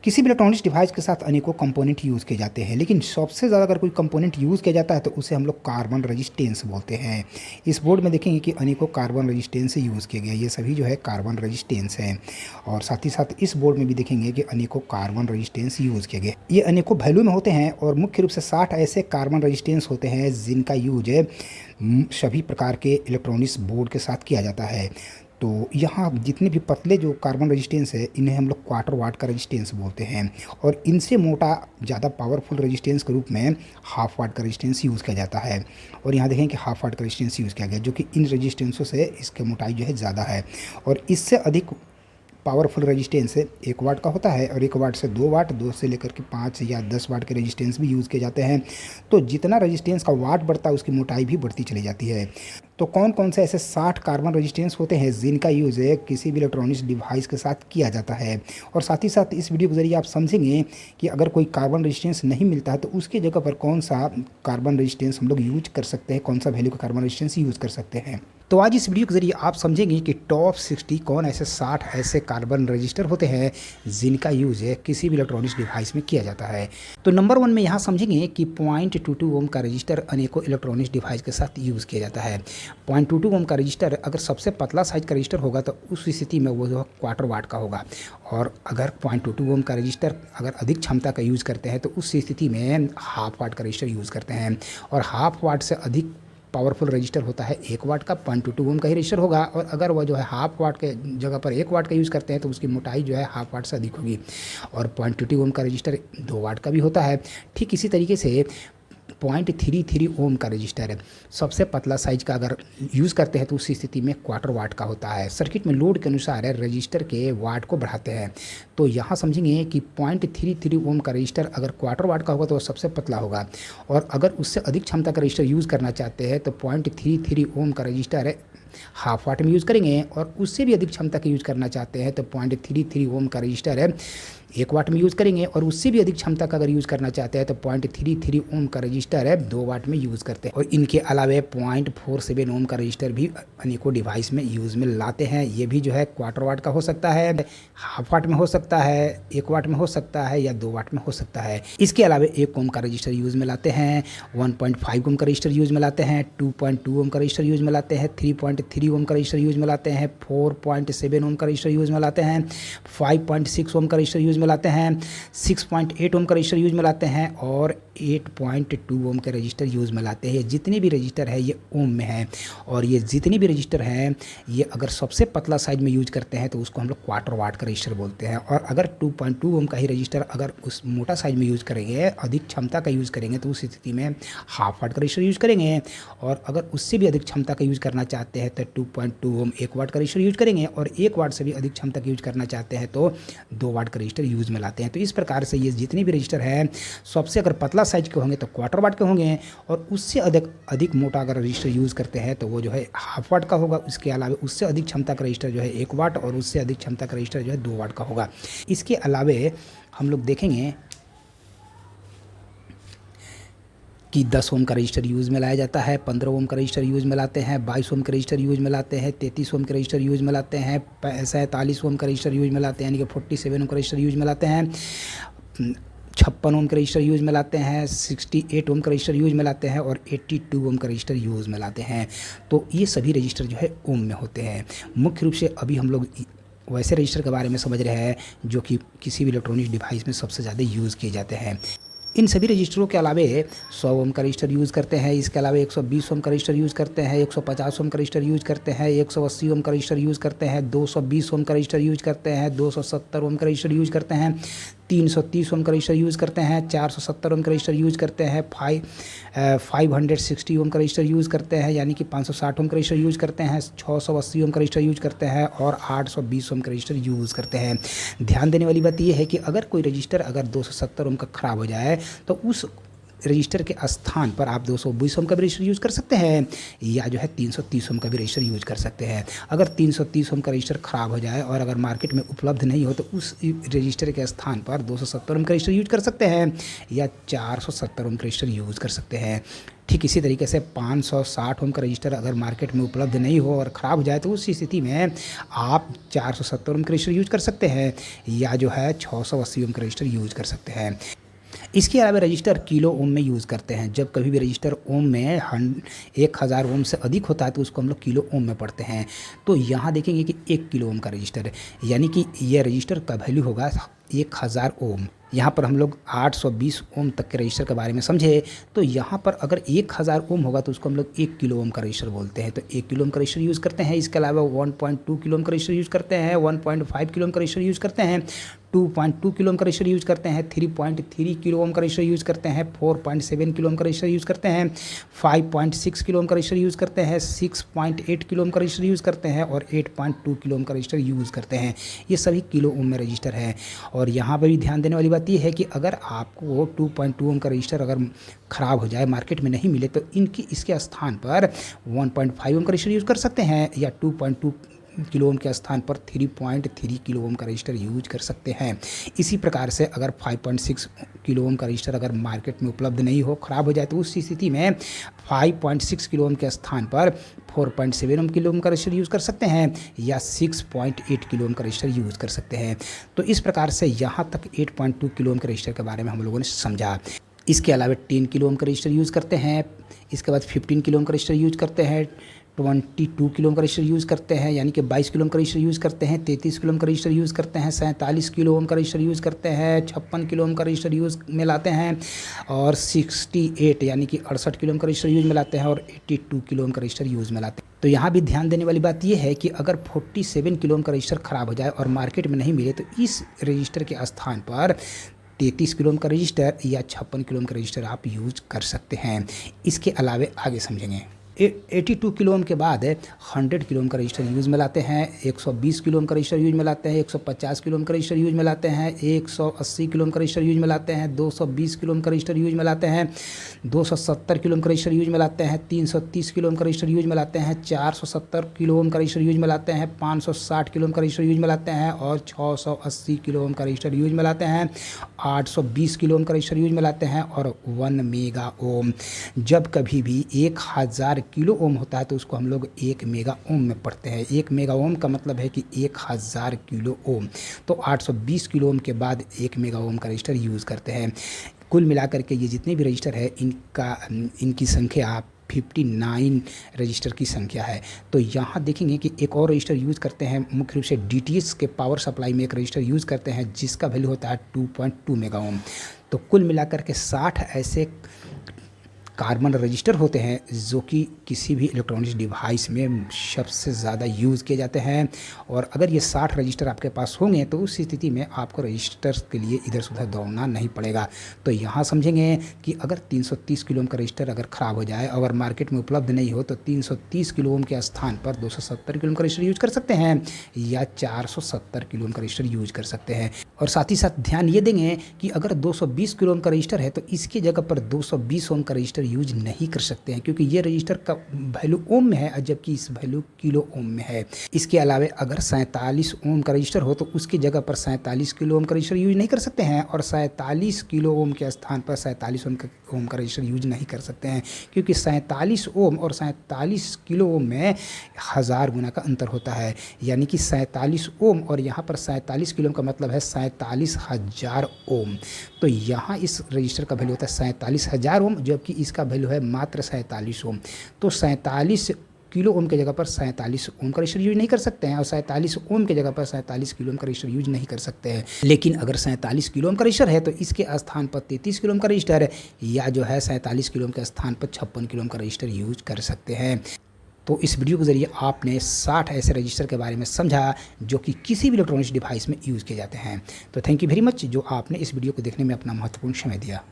किसी भी electronics device के साथ अनेकों कंपोनेंट यूज़ किए जाते हैं, लेकिन सबसे ज़्यादा अगर कोई कंपोनेंट यूज़ किया जाता है तो उसे हम लोग कार्बन रेजिस्टेंस बोलते हैं। इस बोर्ड में देखेंगे कि अनेकों कार्बन रेजिस्टेंस यूज़ किए गए, ये सभी जो है कार्बन रेजिस्टेंस हैं। और साथ ही साथ इस बोर्ड में भी देखेंगे कि अनेकों कार्बन रेजिस्टेंस यूज़ किए गए, ये अनेकों वैल्यू में होते हैं। और मुख्य रूप से 60 ऐसे कार्बन रेजिस्टेंस होते हैं जिनका यूज सभी प्रकार के इलेक्ट्रॉनिक्स बोर्ड के साथ किया जाता है। तो यहाँ जितने भी पतले जो कार्बन रेजिस्टेंस है, इन्हें हम लोग क्वार्टर वाट का रेजिस्टेंस बोलते हैं। और इनसे मोटा ज़्यादा पावरफुल रेजिस्टेंस के रूप में हाफ वाट का रेजिस्टेंस यूज़ किया जाता है। और यहाँ देखें कि हाफ वाट का रेजिस्टेंस यूज़ किया गया, जो कि इन रेजिस्टेंसों से इसकी मोटाई जो है ज़्यादा है। और इससे अधिक पावरफुल रेजिस्टेंस 1 वाट का होता है, और 1 वाट से 2 वाट, 2 से लेकर के 5 या 10 वाट के रेजिस्टेंस भी यूज़ किए जाते हैं। तो जितना रेजिस्टेंस का वाट बढ़ता है उसकी मोटाई भी बढ़ती चली जाती है। तो कौन कौन से ऐसे 60 कार्बन रेजिस्टेंस होते हैं जिनका यूज़ किसी भी इलेक्ट्रॉनिक्स डिवाइस के साथ किया जाता है। और साथ ही साथ इस वीडियो के ज़रिए आप समझेंगे कि अगर कोई कार्बन रेजिस्टेंस नहीं मिलता है तो उसकी जगह पर कौन सा कार्बन रेजिस्टेंस हम लोग यूज कर सकते हैं, कौन सा वैल्यू का कार्बन रेजिस्टेंस यूज़ कर सकते हैं। तो आज इस वीडियो के ज़रिए आप समझेंगे कि टॉप 60 कौन ऐसे 60 ऐसे कार्बन रजिस्टर होते हैं जिनका यूज़ किसी भी इलेक्ट्रॉनिक्स डिवाइस में किया जाता है। तो नंबर 1 में यहाँ समझेंगे कि 0.22 ओम का रजिस्टर अनेकों इलेक्ट्रॉनिक्स डिवाइस के साथ यूज़ किया जाता है। 0.22 ओम का रजिस्टर अगर सबसे पतला साइज का रजिस्टर होगा तो उस स्थिति में वो जो क्वार्टर वाट का होगा। और अगर 0.22 ओम का रजिस्टर अगर अधिक क्षमता का यूज़ करते हैं तो उस स्थिति में हाफ वाट का रजिस्टर यूज़ करते हैं। और हाफ वाट से अधिक पावरफुल रजिस्टर होता है 1 वाट का, 0.22 ओम का ही रजिस्टर होगा। और अगर वह जो है हाफ वाट के जगह पर 1 वाट का यूज़ करते हैं तो उसकी मोटाई जो है हाफ वाट से अधिक होगी। और 0.22 ओम का रजिस्टर 2 वाट का भी होता है। ठीक इसी तरीके से 0.33 ओम का रजिस्टर है, सबसे पतला साइज का अगर यूज़ करते हैं तो उस स्थिति में क्वार्टर वाट का होता है। सर्किट में लोड के अनुसार रजिस्टर के वाट को बढ़ाते हैं। तो यहाँ समझेंगे कि 0.33 ओम का रजिस्टर अगर क्वार्टर वाट का होगा तो वो सबसे पतला होगा। और अगर उससे अधिक क्षमता का रजिस्टर यूज़ करना चाहते हैं तो 0.33 ओम का रजिस्टर हाफ वाट में यूज़ करेंगे। और उससे भी अधिक क्षमता का यूज़ करना चाहते हैं तो 0.33 ओम का रजिस्टर 1 वाट में यूज़ करेंगे। और उससे भी अधिक क्षमता का अगर यूज़ करना चाहते हैं तो 0.33 ओम का रजिस्टर 2 वाट में यूज़ करते हैं। और इनके अलावे 0.47 ओम का रजिस्टर भी अनेकों डिवाइस में यूज़ में लाते हैं। ये भी जो है क्वार्टर वाट का हो सकता है, हाफ वाट में हो सकता है, 1 वाट में हो सकता है या 2 वाट में हो सकता है। इसके अलावा 1 ओम का रजिस्टर यूज़ में लाते हैं, 1.5 ओम का रजिस्टर यूज़ में लाते हैं, 2.2 ओम का रजिस्टर यूज़ में लाते हैं, 3.3 ओम का रजिस्टर यूज़ में लाते हैं, 4.7 ओम का रजिस्टर यूज़ में लाते हैं, 5.6 ओम का रजिस्टर यूज़ में लाते हैं, 6.8 ओम का रजिस्टर यूज़ में लाते हैं और 8.2 ओम के रजिस्टर यूज़ में लाते हैं। जितने भी रजिस्टर है ये ओम में है। और ये जितने भी रजिस्टर हैं ये अगर सबसे पतला साइज में यूज करते हैं तो उसको हम लोग क्वार्टर वाट का रजिस्टर बोलते हैं। और अगर 2.2 ओम का ही रजिस्टर अगर उस मोटा साइज में यूज़ करेंगे, अधिक क्षमता का यूज़ करेंगे तो उस स्थिति में हाफ वाट का रजिस्टर यूज़ करेंगे। और अगर उससे भी अधिक क्षमता का यूज़ करना चाहते हैं तो 2.2 ओम 1 वाट का रजिस्टर यूज़ करेंगे। और 1 वाट से भी अधिक क्षमता का यूज़ करना चाहते हैं तो 2 वाट का रजिस्टर यूज़ में लाते हैं। तो इस प्रकार से ये जितने भी रजिस्टर हैं सबसे अगर पतला साइज के होंगे तो क्वार्टर वाट के होंगे। और उससे अधिक मोटा अगर रजिस्टर यूज़ करते हैं तो वो जो है हाफ वाट का होगा। इसके अलावा उससे अधिक क्षमता का रजिस्टर जो है 1 वाट और उससे अधिक क्षमता का रजिस्टर जो है 2 वाट का होगा। इसके अलावे हम लोग देखेंगे कि 10 ओम का रजिस्टर यूज़ में लाया जाता है, 15 ओम का रजिस्टर यूज़ में लाते हैं, 22 ओम का रजिस्टर यूज़ में लाते हैं, 33 ओम का रजिस्टर यूज़ में लाते हैं, 47 ओम का रजिस्टर यूज़ में लाते हैं, यानी कि 47 ओम का रजिस्टर यूज़ में लाते हैं, 56 ओम का रजिस्टर यूज़ में लाते हैं, 68 ओम का रजिस्टर यूज़ में लाते हैं और 82 ओम का रजिस्टर यूज़ में लाते हैं। तो ये सभी रजिस्टर जो है ओम में होते हैं। मुख्य रूप से अभी हम लोग वैसे रजिस्टर के बारे में समझ रहे हैं जो कि किसी भी इलेक्ट्रॉनिक डिवाइस में सबसे ज़्यादा यूज़ किए जाते हैं। इन सभी रजिस्टरों के अलावे 100 ओम का रजिस्टर यूज़ करते हैं। इसके अलावा 120 ओम का रजिस्टर यूज़ करते हैं, 150 ओम का रजिस्टर यूज़ करते हैं, 180 ओम का रजिस्टर यूज़ करते हैं, 220 ओम का रजिस्टर यूज़ करते हैं, 270 ओम का रजिस्टर यूज़ करते हैं, 330 ओम का रजिस्टर यूज़ करते हैं, 470 ओम का रजिस्टर यूज़ करते हैं, 560 ओम का रजिस्टर यूज़ करते हैं, यानी कि 560 ओम का रजिस्टर यूज़ करते हैं, 680 ओम का रजिस्टर यूज़ करते हैं और 820 ओम का रजिस्टर यूज़ करते हैं। ध्यान देने वाली बात यह है कि अगर कोई रजिस्टर अगर 270 ओम का ख़राब हो जाए तो उस रजिस्टर के स्थान पर आप 220 ओम का भी रजिस्टर यूज़ कर सकते हैं या जो है 330 ओम का भी रजिस्टर यूज़ कर सकते हैं। अगर 330 ओम का रजिस्टर ख़राब हो जाए और अगर मार्केट में उपलब्ध नहीं हो तो उस रजिस्टर के स्थान पर 270 ओम का रजिस्टर यूज़ कर सकते हैं या 470 ओम का रजिस्टर यूज़ कर सकते हैं। ठीक इसी तरीके से 560 ओम का रजिस्टर अगर मार्केट में उपलब्ध नहीं हो और ख़राब हो जाए तो उस स्थिति में आप 470 ओम का रजिस्टर यूज कर सकते हैं या जो है 680 ओम का रजिस्टर यूज कर सकते हैं। इसके अलावा रजिस्टर किलो ओम में यूज़ करते हैं। जब कभी भी रजिस्टर ओम में 1000 ओम से अधिक होता है तो उसको हम लोग किलो ओम में पढ़ते हैं। तो यहाँ देखेंगे कि 1 किलो ओम का रजिस्टर है, यानी कि यह रजिस्टर का वैल्यू होगा 1000 ओम। यहाँ पर हम लोग 820 ओम तक के रजिस्टर के बारे में समझे, तो यहाँ पर अगर 1000 ओम होगा तो उसको हम लोग 1 किलो ओम का रजिस्टर बोलते हैं। तो 1 किलो ओम का रजिस्टर यूज़ करते हैं। इसके अलावा 1.2 किलो ओम का रजिस्टर यूज़ करते हैं, 1.5 किलो ओम का रजिस्टर यूज़ करते हैं, 2.2 किलो ओम का रजिस्टर यूज़ करते हैं, 3.3 किलो ओम का रजिस्टर यूज़ करते हैं, 4.7 किलो ओम का रजिस्टर यूज़ करते हैं, 5.6 किलो ओम का रजिस्टर यूज़ करते हैं, 6.8 किलो ओम का रजिस्टर यूज़ करते हैं और 8.2 किलो ओम का रजिस्टर यूज़ करते हैं। ये सभी किलो ओम में रजिस्टर है। और यहाँ पर भी ध्यान देने वाली बात ये है कि अगर आपको 2.2 ओम का रजिस्टर अगर ख़राब हो जाए, मार्केट में नहीं मिले, तो इसके स्थान पर 1.5 ओम का रजिस्टर यूज़ कर सकते हैं या 2.2 किलो ओम के स्थान पर 3.3 किलो ओम का रजिस्टर यूज कर सकते हैं। इसी प्रकार से अगर 5.6 किलो ओम का रजिस्टर अगर मार्केट में उपलब्ध नहीं हो, ख़राब हो जाए, तो उस स्थिति में 5.6 किलो ओम के स्थान पर 4.7 ओम किलो ओम का रजिस्टर यूज़ कर सकते हैं या 6.8 किलो ओम का रजिस्टर यूज़ कर सकते हैं। तो इस प्रकार से यहाँ तक 8.2 किलो ओम के रजिस्टर के बारे में हम लोगों ने समझा। इसके अलावा 10 किलो ओम का रजिस्टर यूज़ करते हैं। इसके बाद 15 किलो ओम का रजिस्टर यूज़ करते हैं, 22 किलो ओम का रजिस्टर यूज़ करते हैं, यानी कि 22 किलो ओम का रजिस्टर यूज़ करते हैं, 33 किलो ओम का रजिस्टर यूज़ करते हैं, 47 किलो ओम का रजिस्टर यूज़ करते हैं, 56 किलो ओम का रजिस्टर यूज़ में लाते हैं और 68 यानी कि 68 किलो ओम का रजिस्टर यूज़ में लाते हैं और 82 किलो ओम का रजिस्टर यूज़ में लाते हैं। तो यहाँ भी ध्यान देने वाली बात यह है कि अगर 47 किलो ओम का रजिस्टर ख़राब हो जाए और मार्केट में नहीं मिले, तो इस रजिस्टर के स्थान पर 33 किलो ओम का रजिस्टर या 56 किलो ओम का रजिस्टर आप यूज कर सकते हैं। इसके अलावा आगे समझेंगे। 82 किलो ओम के बाद 100 किलो ओम का रजिस्टर यूज़ में लाते हैं, 120 किलो ओम का रजिस्टर यूज़ में लाते हैं, 150 किलो ओम का रजिस्टर यूज़ में लाते हैं, 180 किलो ओम का रजिस्टर यूज़ में लाते हैं, 220 किलो ओम का रजिस्टर यूज़ में लाते हैं, 270 किलो ओम का रजिस्टर यूज़ में लाते हैं, 330 किलो ओम का रजिस्टर यूज़ में लाते हैं, 470 किलो ओम का रजिस्टर यूज़ में लाते हैं, 560 किलो ओम का रजिस्टर यूज़ में लाते हैं और 680 किलो ओम का रजिस्टर यूज़ में लाते हैं, 820 किलो ओम का रजिस्टर यूज़ में लाते हैं और 1 मेगा ओम। जब कभी भी 1000 किलो ओम होता है तो उसको हम लोग 1 मेगा ओम में पढ़ते हैं। 1 मेगा ओम का मतलब है कि 1000 किलो ओम। तो 820 किलो ओम के बाद 1 मेगा ओम का रजिस्टर यूज़ करते हैं। कुल मिलाकर के ये जितने भी रजिस्टर है इनकी संख्या 59 रजिस्टर की संख्या है। तो यहाँ देखेंगे कि एक और रजिस्टर यूज़ करते हैं, मुख्य रूप से डीटीएच के पावर सप्लाई में एक रजिस्टर यूज़ करते हैं जिसका वैल्यू होता है 2.2 मेगा ओम। तो कुल मिलाकर के 60 ऐसे कार्बन रजिस्टर होते हैं जो कि किसी भी इलेक्ट्रॉनिक्स डिवाइस में सबसे ज़्यादा यूज़ किए जाते हैं। और अगर ये 60 रजिस्टर आपके पास होंगे तो उस स्थिति में आपको रजिस्टर्स के लिए इधर से उधर दौड़ना नहीं पड़ेगा। तो यहाँ समझेंगे कि अगर 330 किलो ओम का रजिस्टर अगर ख़राब हो जाए, अगर मार्केट में उपलब्ध नहीं हो, तो 330 किलो ओम के स्थान पर 270 किलो ओम का रजिस्टर यूज कर सकते हैं या 470 किलो ओम का रजिस्टर यूज कर सकते हैं। और साथ ही साथ ध्यान ये देंगे कि अगर 220 किलो ओम का रजिस्टर है तो इसकी जगह पर 220 ओम का रजिस्टर यूज नहीं कर सकते हैं, क्योंकि ये रजिस्टर का वैल्यू ओम में है जबकि इस वैल्यू किलो ओम में है। इसके अलावा अगर 47 ओम का रजिस्टर हो तो उसकी जगह पर 47 किलो ओम का रजिस्टर यूज नहीं कर सकते हैं और 47 किलो ओम के स्थान पर 47 ओम का रजिस्टर यूज नहीं कर सकते हैं, क्योंकि 47 ओम और 47 किलो ओम में 1000 गुना का अंतर होता है। यानी कि 47 ओम और यहाँ पर 47 किलो ओम का मतलब है 47,000 ओम। तो यहाँ इस रजिस्टर का वैल्यू होता है 47,000 ओम, जबकि इसका वैल्यू है मात्र 47 ओम। तो 47 किलो ओम की जगह पर 47 ओम का रजिस्टर यूज नहीं कर सकते हैं और 47 ओम की जगह पर 47 किलो ओम का रजिस्टर यूज नहीं कर सकते हैं। लेकिन अगर 47 किलो ओम का रजिस्टर है तो इसके स्थान पर 33 किलो ओम का रजिस्टर है या जो है 47 किलो ओम के स्थान पर 56 किलो ओम का रजिस्टर यूज कर सकते हैं। तो इस वीडियो के ज़रिए आपने 60 ऐसे रजिस्टर के बारे में समझा जो कि किसी भी इलेक्ट्रॉनिक्स डिवाइस में यूज़ किए जाते हैं। तो थैंक यू वेरी मच जो आपने इस वीडियो को देखने में अपना महत्वपूर्ण समय दिया।